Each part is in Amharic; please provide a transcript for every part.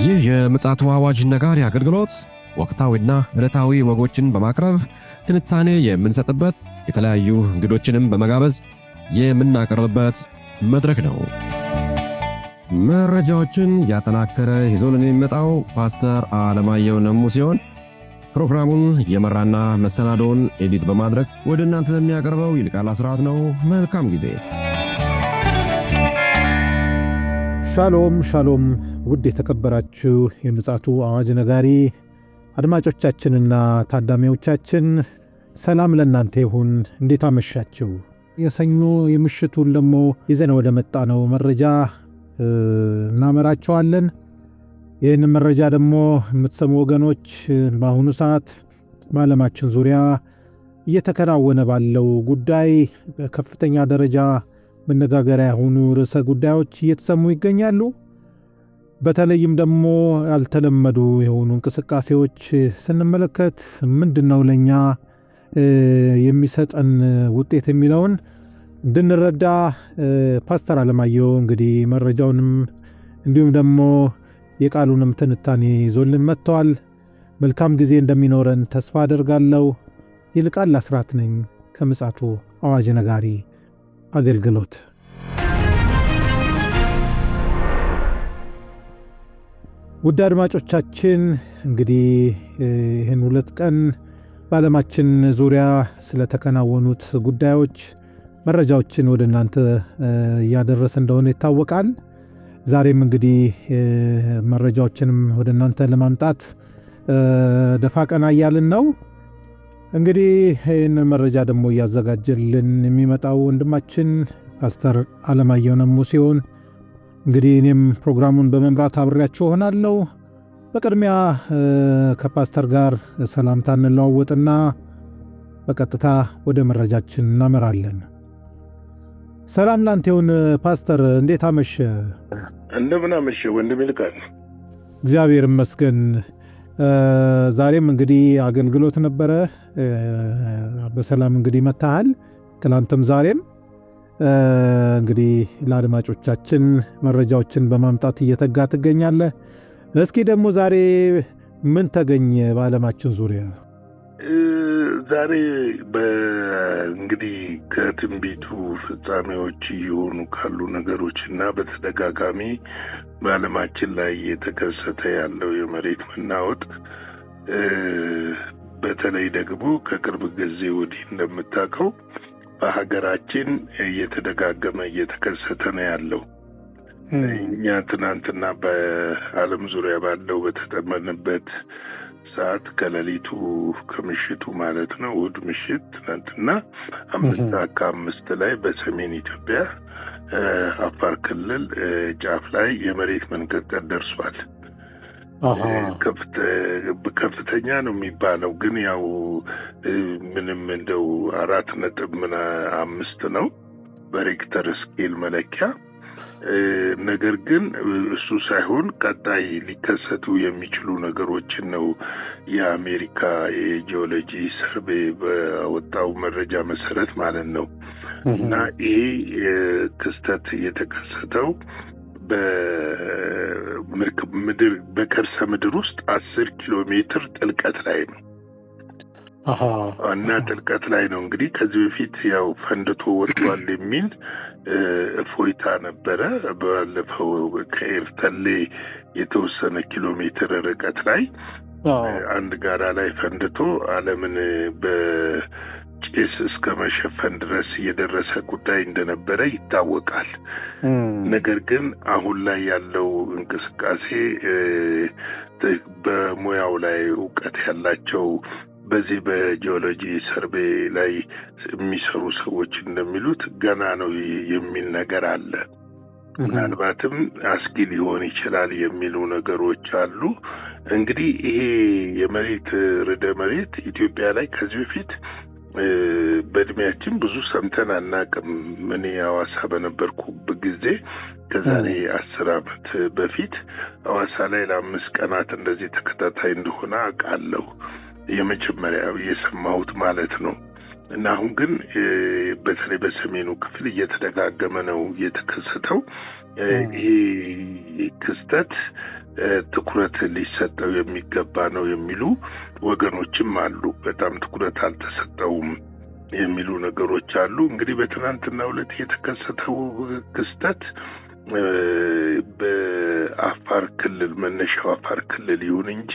ይህ የምፅዓቱ አዋጅ ነጋሪ አገልግሎት ወቅታዊና ዕለታዊ ወጎችን በማቅረብ ትንታኔ የምንሰጥበት የተለያዩ እንግዶችንም በመጋበዝ የምናቀርብበት መድረክ ነው። መረጃዎችን ያጠናከረ ይዞልን የሚመጣው ፓስተር አለማየሁ ነሙ ሲሆን ፕሮግራሙን የመራና መሰናዶውን ኤዲት በማድረግ ወደ እናንተ የሚያቀርበው ይልቃል አስራት ነው። መልካም ጊዜ። ሻሎም ሻሎም። ውድ የተከበራችሁ የምፅዓቱ አዋጅ ነጋሪ አድማጮቻችንና ታዳሚዎቻችን ሰላም ለእናንተ ይሁን። እንዴት አመሻችሁ? የሰኞ የምሽቱን ደግሞ ይዘን ወደ መጣነው መረጃ እናመራቸዋለን። ይህን መረጃ ደግሞ የምትሰሙ ወገኖች በአሁኑ ሰዓት በዓለማችን ዙሪያ እየተከናወነ ባለው ጉዳይ በከፍተኛ ደረጃ መነጋገሪያ የሆኑ ርዕሰ ጉዳዮች እየተሰሙ ይገኛሉ። በተለይም ደግሞ ያልተለመዱ የሆኑ እንቅስቃሴዎች ስንመለከት ምንድነው ለኛ የሚሰጠን ውጤት የሚለውን እንድንረዳ ፓስተር አለማየሁ እንግዲህ መረጃውንም እንዲሁም ደግሞ የቃሉንም ትንታኔ ይዞልን መጥተዋል። መልካም ጊዜ እንደሚኖረን ተስፋ አደርጋለሁ። ይልቃል አስራት ነኝ ከምፅዓቱ አዋጅ ነጋሪ አገልግሎት። ውድ አድማጮቻችን እንግዲህ ይህን 2 ቀን በዓለማችን ዙሪያ ስለተከናወኑት ጉዳዮች መረጃዎችን ወደ እናንተ እያደረሰ እንደሆነ ይታወቃል። ዛሬም እንግዲህ መረጃዎችንም ወደ እናንተ ለማምጣት ደፋ ቀና እያልን ነው። እንግዲህ ይህን መረጃ ደግሞ እያዘጋጀልን የሚመጣው ወንድማችን ፓስተር አለማየሁ ነሙ ሲሆን እንግዲህ እኔም ፕሮግራሙን በመምራት አብሬያችሁ ሆናለሁ። በቅድሚያ ከፓስተር ጋር ሰላምታ እንለዋወጥና በቀጥታ ወደ መረጃችን እናመራለን። ሰላም ላንተ ይሁን ፓስተር፣ እንዴት አመሸ? እንደምን አመሸ ወንድም ይልቃል? እግዚአብሔር ይመስገን። ዛሬም እንግዲህ አገልግሎት ነበረ። በሰላም እንግዲህ መታሃል። ትላንትም ዛሬም እንግዲህ ለአድማጮቻችን መረጃዎችን በማምጣት እየተጋ ትገኛለህ። እስኪ ደግሞ ዛሬ ምን ተገኘ በዓለማችን ዙሪያ? ዛሬ እንግዲህ ከትንቢቱ ፍጻሜዎች የሆኑ ካሉ ነገሮችና በተደጋጋሚ በዓለማችን ላይ የተከሰተ ያለው የመሬት መናወጥ በተለይ ደግሞ ከቅርብ ጊዜ ወዲህ እንደምታውቀው በሀገራችን እየተደጋገመ እየተከሰተ ነው ያለው። እኛ ትናንትና በዓለም ዙሪያ ባለው በተጠመንበት ሰዓት ከምሽቱ ማለት ነው እሑድ ምሽት ትናንትና 5:05 ላይ በሰሜን ኢትዮጵያ አፋር ክልል ጫፍ ላይ የመሬት መንቀጥቀጥ ደርሷል። ከፍተኛ ነው የሚባለው፣ ግን ያው ምንም እንደው 4.5 ነው በሬክተር ስኬል መለኪያ። ነገር ግን እሱ ሳይሆን ቀጣይ ሊከሰቱ የሚችሉ ነገሮችን ነው የአሜሪካ የጂኦሎጂ ሰርቬ በወጣው መረጃ መሰረት ማለት ነው። እና ይሄ ክስተት የተከሰተው በከርሰ ምድር ውስጥ 10 ኪሎ ሜትር ጥልቀት ላይ ነው። እና ጥልቀት ላይ ነው እንግዲህ ከዚህ በፊት ያው ፈንድቶ ወጥቷል የሚል እፎይታ ነበረ። ባለፈው ከኤርተሌ የተወሰነ ኪሎ ሜትር ርቀት ላይ አንድ ጋራ ላይ ፈንድቶ ዓለምን በጭስ እስከ መሸፈን ድረስ የደረሰ ጉዳይ እንደነበረ ይታወቃል። ነገር ግን አሁን ላይ ያለው እንቅስቃሴ በሙያው ላይ እውቀት ያላቸው በዚህ በጂኦሎጂ ሰርቬ ላይ የሚሰሩ ሰዎች እንደሚሉት ገና ነው የሚል ነገር አለ። ምናልባትም አስጊ ሊሆን ይችላል የሚሉ ነገሮች አሉ። እንግዲህ ይሄ የመሬት ርዕደ መሬት ኢትዮጵያ ላይ ከዚህ በፊት በእድሜያችን ብዙ ሰምተን አናቅም። እኔ ሐዋሳ በነበርኩበት ጊዜ ከዛሬ 10 ዓመት በፊት ሐዋሳ ላይ ለ5 ቀናት እንደዚህ ተከታታይ እንደሆነ አውቃለሁ። የመጀመሪያው የሰማሁት ማለት ነው። እና አሁን ግን በተለይ በሰሜኑ ክፍል እየተደጋገመ ነው የተከሰተው። ይሄ ክስተት ትኩረት ሊሰጠው የሚገባ ነው የሚሉ ወገኖችም አሉ። በጣም ትኩረት አልተሰጠውም የሚሉ ነገሮች አሉ። እንግዲህ በትናንትናው ዕለት የተከሰተው ክስተት በአፋር ክልል መነሻው አፋር ክልል ይሁን እንጂ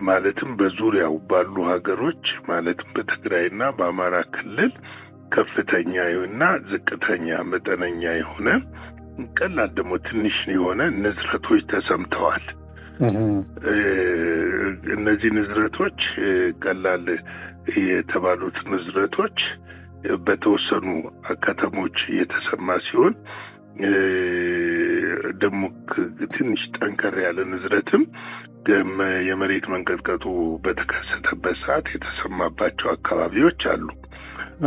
ማለትም በዙሪያው ባሉ ሀገሮች ማለትም በትግራይና በአማራ ክልል ከፍተኛ እና ዝቅተኛ መጠነኛ የሆነ ቀላል ደግሞ ትንሽ የሆነ ንዝረቶች ተሰምተዋል። እነዚህ ንዝረቶች ቀላል የተባሉት ንዝረቶች በተወሰኑ ከተሞች የተሰማ ሲሆን ደግሞ ትንሽ ጠንከር ያለ ንዝረትም የመሬት መንቀጥቀጡ በተከሰተበት ሰዓት የተሰማባቸው አካባቢዎች አሉ።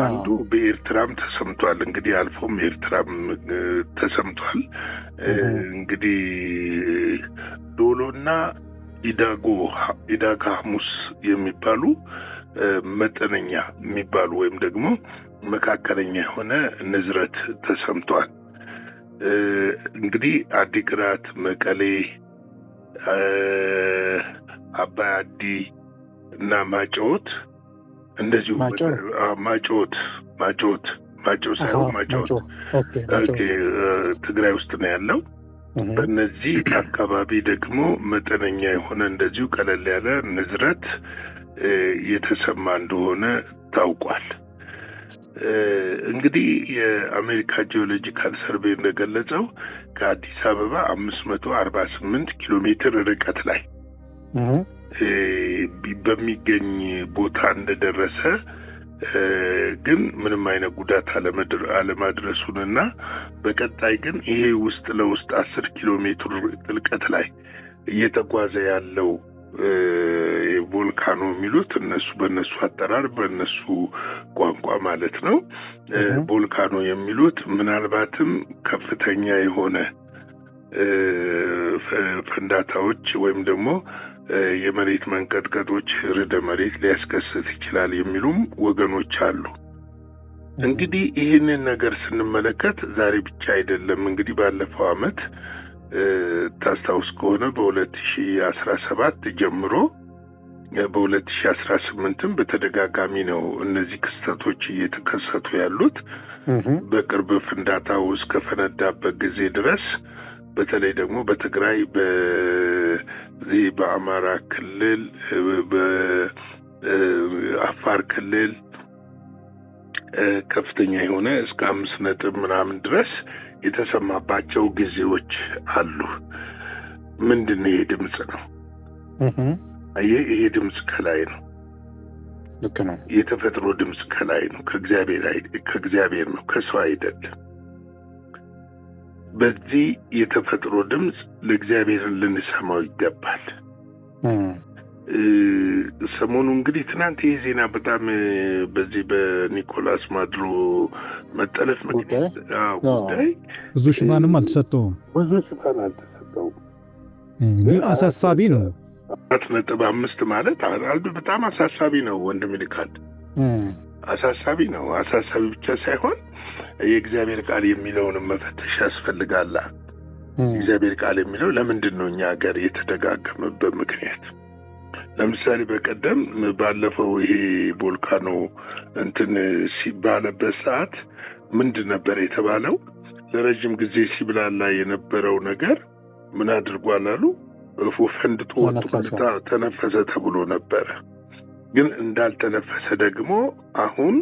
አንዱ በኤርትራም ተሰምቷል። እንግዲህ አልፎም ኤርትራም ተሰምቷል። እንግዲህ ዶሎና ኢዳጋ ሐሙስ የሚባሉ መጠነኛ የሚባሉ ወይም ደግሞ መካከለኛ የሆነ ንዝረት ተሰምቷል። እንግዲህ አዲግራት፣ መቀሌ፣ አባይ አዲ እና ማጮት እንደዚሁ ማጮት ሳይሆን ማጮት ትግራይ ውስጥ ነው ያለው። በእነዚህ አካባቢ ደግሞ መጠነኛ የሆነ እንደዚሁ ቀለል ያለ ንዝረት የተሰማ እንደሆነ ታውቋል። እንግዲህ የአሜሪካ ጂኦሎጂካል ሰርቬይ እንደገለጸው ከአዲስ አበባ 548 ኪሎ ሜትር ርቀት ላይ በሚገኝ ቦታ እንደደረሰ ግን ምንም አይነት ጉዳት አለማድረሱንና በቀጣይ ግን ይሄ ውስጥ ለውስጥ 10 ኪሎ ሜትር ጥልቀት ላይ እየተጓዘ ያለው ቮልካኖ የሚሉት እነሱ በእነሱ አጠራር በእነሱ ቋንቋ ማለት ነው። ቮልካኖ የሚሉት ምናልባትም ከፍተኛ የሆነ ፍንዳታዎች ወይም ደግሞ የመሬት መንቀጥቀጦች ርዕደ መሬት ሊያስከስት ይችላል የሚሉም ወገኖች አሉ። እንግዲህ ይህንን ነገር ስንመለከት ዛሬ ብቻ አይደለም። እንግዲህ ባለፈው ዓመት ታስታውስ ከሆነ በ2017 ጀምሮ በ2018ም በተደጋጋሚ ነው እነዚህ ክስተቶች እየተከሰቱ ያሉት። በቅርብ ፍንዳታው እስከፈነዳበት ጊዜ ድረስ በተለይ ደግሞ በትግራይ በዚህ በአማራ ክልል በአፋር ክልል ከፍተኛ የሆነ እስከ 5 ነጥብ ምናምን ድረስ የተሰማባቸው ጊዜዎች አሉ። ምንድነው? ይሄ ድምጽ ነው። ይሄ ድምጽ ከላይ ነው። ልክ ነው። የተፈጥሮ ድምጽ ከላይ ነው። ከእግዚአብሔር ነው፣ ከሰው አይደለም። በዚህ የተፈጥሮ ድምጽ ለእግዚአብሔር ልንሰማው ይገባል። ሰሞኑ እንግዲህ ትናንት ይህ ዜና በጣም በዚህ በኒኮላስ ማዱሮ መጠለፍ ምክንያት ጉዳይ ብዙ ሽፋንም አልተሰጠውም። ግን አሳሳቢ ነው። 4.5 ማለት በጣም አሳሳቢ ነው ወንድም ይልካል። አሳሳቢ ነው። አሳሳቢ ብቻ ሳይሆን የእግዚአብሔር ቃል የሚለውን መፈተሽ ያስፈልጋል። እግዚአብሔር ቃል የሚለው ለምንድን ነው እኛ ሀገር የተደጋገመበት ምክንያት? ለምሳሌ በቀደም ባለፈው ይሄ ቮልካኖ ሲባለበት ሰዓት ምንድን ነበር የተባለው? ለረጅም ጊዜ ሲብላላ የነበረው ነገር ምን አድርጓል አሉ? ፈንድቶ ወጥቶ ተነፈሰ ተብሎ ነበረ። ግን እንዳልተነፈሰ ደግሞ አሁን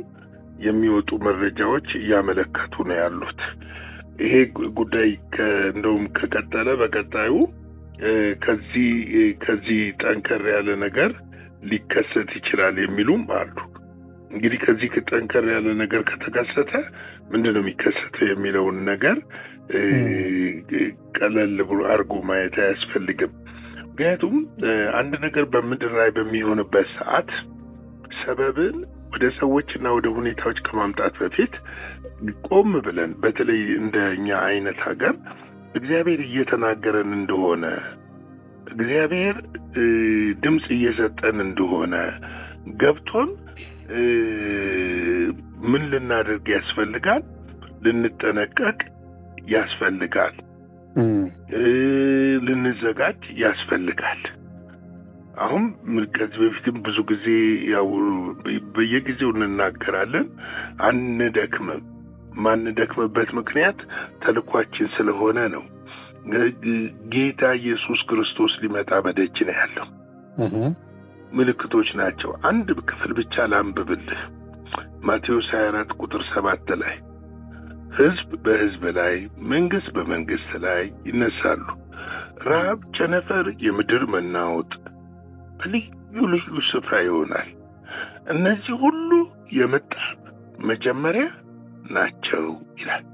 የሚወጡ መረጃዎች እያመለከቱ ነው ያሉት። ይሄ ጉዳይ እንደውም ከቀጠለ በቀጣዩ ከዚህ ጠንከር ያለ ነገር ሊከሰት ይችላል የሚሉም አሉ። እንግዲህ ከዚህ ጠንከር ያለ ነገር ከተከሰተ ምንድነው የሚከሰተው የሚለውን ነገር ቀለል ብሎ አድርጎ ማየት አያስፈልግም። ምክንያቱም አንድ ነገር በምድር ላይ በሚሆንበት ሰዓት ሰበብን ወደ ሰዎችና ወደ ሁኔታዎች ከማምጣት በፊት ቆም ብለን በተለይ እንደኛ አይነት ሀገር እግዚአብሔር እየተናገረን እንደሆነ እግዚአብሔር ድምጽ እየሰጠን እንደሆነ ገብቶን ምን ልናደርግ ያስፈልጋል? ልንጠነቀቅ ያስፈልጋል። ልንዘጋጅ ያስፈልጋል። አሁን ከዚህ በፊትም ብዙ ጊዜ ያው በየጊዜው እንናገራለን፣ አንደክምም። ማንደክምበት ምክንያት ተልኳችን ስለሆነ ነው። ጌታ ኢየሱስ ክርስቶስ ሊመጣ በደጅ ነው ያለው። ምልክቶች ናቸው። አንድ ክፍል ብቻ ላንብብልህ። ማቴዎስ 24 ቁጥር 7 ላይ ሕዝብ በሕዝብ ላይ፣ መንግስት በመንግስት ላይ ይነሳሉ። ረሃብ፣ ቸነፈር፣ የምድር መናወጥ በልዩ ልዩ ስፍራ ይሆናል። እነዚህ ሁሉ የምጣር መጀመሪያ ናቸው ይላል።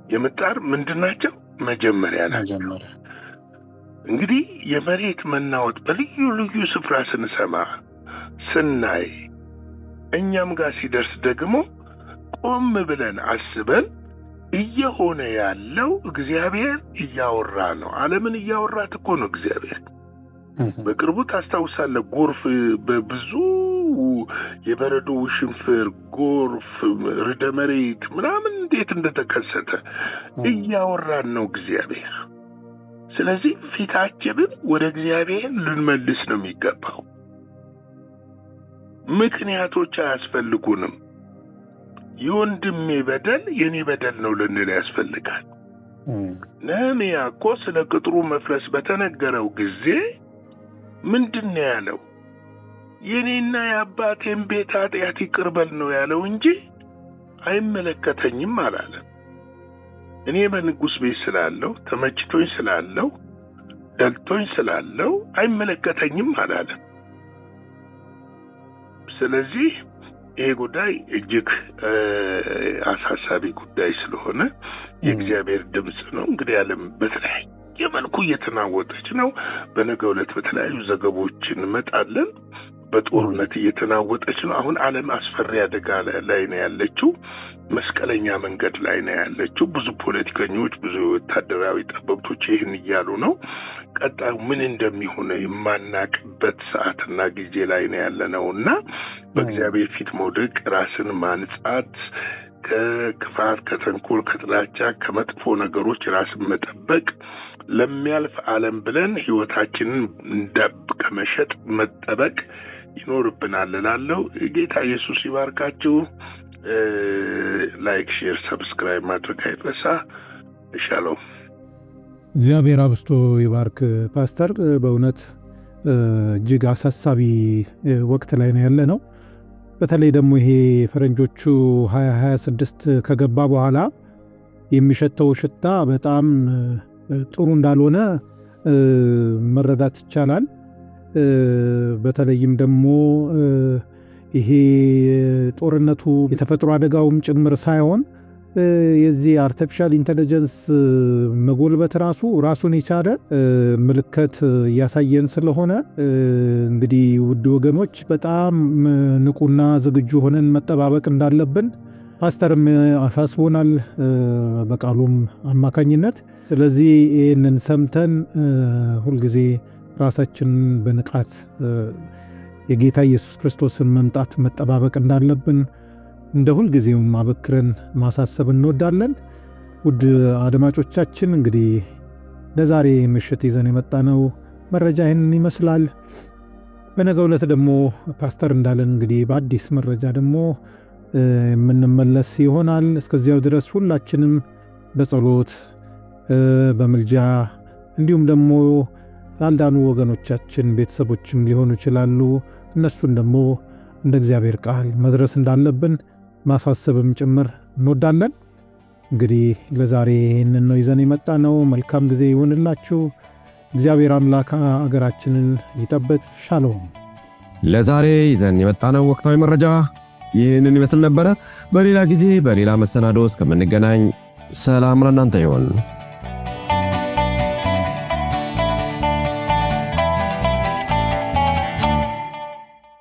የምጣር ምንድን ናቸው? መጀመሪያ ናቸው። እንግዲህ የመሬት መናወጥ በልዩ ልዩ ስፍራ ስንሰማ ስናይ፣ እኛም ጋር ሲደርስ ደግሞ ቆም ብለን አስበን እየሆነ ያለው እግዚአብሔር እያወራ ነው። ዓለምን እያወራት እኮ ነው እግዚአብሔር። በቅርቡ ታስታውሳለህ፣ ጎርፍ፣ በብዙ የበረዶ ውሽንፍር፣ ጎርፍ፣ ርዕደ መሬት ምናምን እንዴት እንደተከሰተ እያወራን ነው እግዚአብሔር። ስለዚህ ፊታችንን ወደ እግዚአብሔር ልንመልስ ነው የሚገባው። ምክንያቶች አያስፈልጉንም። የወንድሜ በደል የኔ በደል ነው ልንል ያስፈልጋል። ነህምያ እኮ ስለ ቅጥሩ መፍረስ በተነገረው ጊዜ ምንድን ነው ያለው? የኔና የአባቴን ቤት ኃጢአት ይቅር በል ነው ያለው እንጂ አይመለከተኝም አላለም። እኔ በንጉሥ ቤት ስላለው፣ ተመችቶኝ ስላለው፣ ደልቶኝ ስላለው አይመለከተኝም አላለም። ስለዚህ ይሄ ጉዳይ እጅግ አሳሳቢ ጉዳይ ስለሆነ የእግዚአብሔር ድምፅ ነው። እንግዲህ ዓለም በተለያየ መልኩ እየተናወጠች ነው። በነገው ዕለት በተለያዩ ዘገቦች እንመጣለን። በጦርነት እየተናወጠች ነው። አሁን ዓለም አስፈሪ አደጋ ላይ ነው ያለችው። መስቀለኛ መንገድ ላይ ነው ያለችው። ብዙ ፖለቲከኞች፣ ብዙ ወታደራዊ ጠበብቶች ይህን እያሉ ነው። ቀጣዩ ምን እንደሚሆን የማናቅበት ሰዓትና ጊዜ ላይ ነው ያለነውና በእግዚአብሔር ፊት መውደቅ፣ ራስን ማንጻት፣ ከክፋት፣ ከተንኮል፣ ከጥላቻ፣ ከመጥፎ ነገሮች ራስን መጠበቅ፣ ለሚያልፍ ዓለም ብለን ህይወታችንን ከመሸጥ መጠበቅ ይኖርብናል እላለሁ። ጌታ ኢየሱስ ይባርካችሁ። ላይክ፣ ሼር፣ ሰብስክራይብ ማድረግ አይረሳ። ሻሎም። እግዚአብሔር አብስቶ ይባርክ ፓስተር። በእውነት እጅግ አሳሳቢ ወቅት ላይ ነው ያለ ነው። በተለይ ደግሞ ይሄ ፈረንጆቹ 2026 ከገባ በኋላ የሚሸተው ሽታ በጣም ጥሩ እንዳልሆነ መረዳት ይቻላል። በተለይም ደግሞ ይሄ ጦርነቱ የተፈጥሮ አደጋውም ጭምር ሳይሆን የዚህ አርቲፊሻል ኢንተለጀንስ መጎልበት ራሱን የቻለ ምልክት እያሳየን ስለሆነ እንግዲህ ውድ ወገኖች በጣም ንቁና ዝግጁ ሆነን መጠባበቅ እንዳለብን ፓስተርም አሳስቦናል በቃሉም አማካኝነት። ስለዚህ ይህንን ሰምተን ሁልጊዜ ራሳችንን በንቃት የጌታ ኢየሱስ ክርስቶስን መምጣት መጠባበቅ እንዳለብን እንደ ሁልጊዜው ማበክረን ማሳሰብ እንወዳለን። ውድ አድማጮቻችን እንግዲህ ለዛሬ ምሽት ይዘን የመጣነው መረጃ ይህንን ይመስላል። በነገው ዕለት ደግሞ ፓስተር እንዳለን እንግዲህ በአዲስ መረጃ ደግሞ የምንመለስ ይሆናል። እስከዚያው ድረስ ሁላችንም በጸሎት በምልጃ እንዲሁም ደግሞ ያልዳኑ ወገኖቻችን ቤተሰቦችም ሊሆኑ ይችላሉ፣ እነሱን ደግሞ እንደ እግዚአብሔር ቃል መድረስ እንዳለብን ማሳሰብም ጭምር እንወዳለን። እንግዲህ ለዛሬ ይህንን ነው ይዘን የመጣ ነው። መልካም ጊዜ ይሁንላችሁ። እግዚአብሔር አምላክ አገራችንን ይጠብቅ። ሻሎም። ለዛሬ ይዘን የመጣነው ወቅታዊ መረጃ ይህንን ይመስል ነበረ። በሌላ ጊዜ በሌላ መሰናዶ እስከምንገናኝ ሰላም ለእናንተ ይሁን።